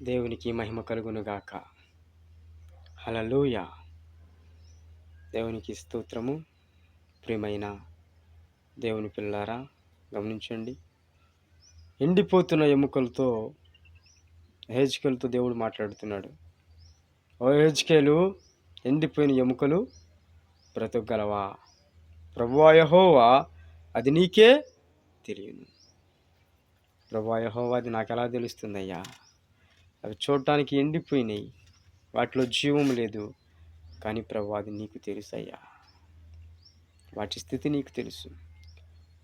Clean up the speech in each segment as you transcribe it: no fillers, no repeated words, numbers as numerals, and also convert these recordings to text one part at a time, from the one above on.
దేవునికి మహిమ కలుగునుగాక. హల్లెలూయా. దేవునికి స్తోత్రము. ప్రియమైన దేవుని పిల్లారా, గమనించండి. ఎండిపోతున్న ఎముకలతో హెజ్కేలుతో దేవుడు మాట్లాడుతున్నాడు. ఓ హెజ్కేలు, ఎండిపోయిన ఎముకలు బ్రతకగలవా? ప్రభువా యెహోవా, అది నీకే తెలియను. ప్రభువా యెహోవా, అది నాకెలా తెలుస్తుందయ్యా? అవి చూడటానికి ఎండిపోయినాయి, వాటిలో జీవం లేదు. కానీ ప్రభువా, అది నీకు తెలుసయ్యా. వాటి స్థితి నీకు తెలుసు,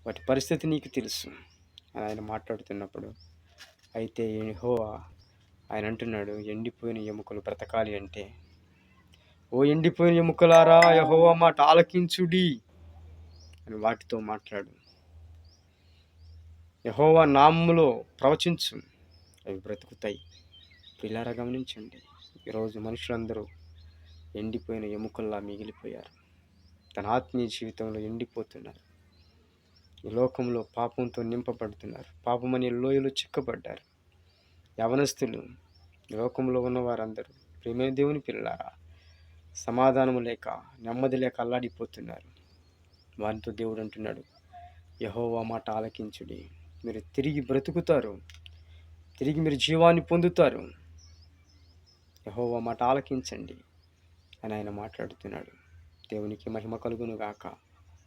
వాటి పరిస్థితి నీకు తెలుసు అని ఆయన మాట్లాడుతున్నప్పుడు, అయితే యెహోవా ఆయన అంటున్నాడు, ఎండిపోయిన ఎముకలు బ్రతకాలి అంటే, ఓ ఎండిపోయిన ఎముకలారా, యెహోవా మాట ఆలకించుడి అని వాటితో మాట్లాడు. యెహోవా నామములో ప్రవచించు, అవి బ్రతుకుతాయి. పిల్లారా, గమనించండి. ఈరోజు మనుషులందరూ ఎండిపోయిన ఎముకల్లా మిగిలిపోయారు. తన ఆత్మీయ జీవితంలో ఎండిపోతున్నారు. ఈ లోకంలో పాపంతో నింపబడుతున్నారు. పాపమనే లోయలో చిక్కబడ్డారు. యవనస్తులు, ఈ లోకంలో ఉన్న వారందరూ, ప్రియమైన దేవుని పిల్లారా, సమాధానం లేక, నెమ్మది లేక అల్లాడిపోతున్నారు. వారితో దేవుడు అంటున్నాడు, యెహోవా మాట ఆలకించుడి, మీరు తిరిగి బ్రతుకుతారు, తిరిగి మీరు జీవాన్ని పొందుతారు. యెహోవా మాట ఆలకించండి అని ఆయన మాట్లాడుతున్నాడు. దేవునికి మహిమ కలుగును గాక.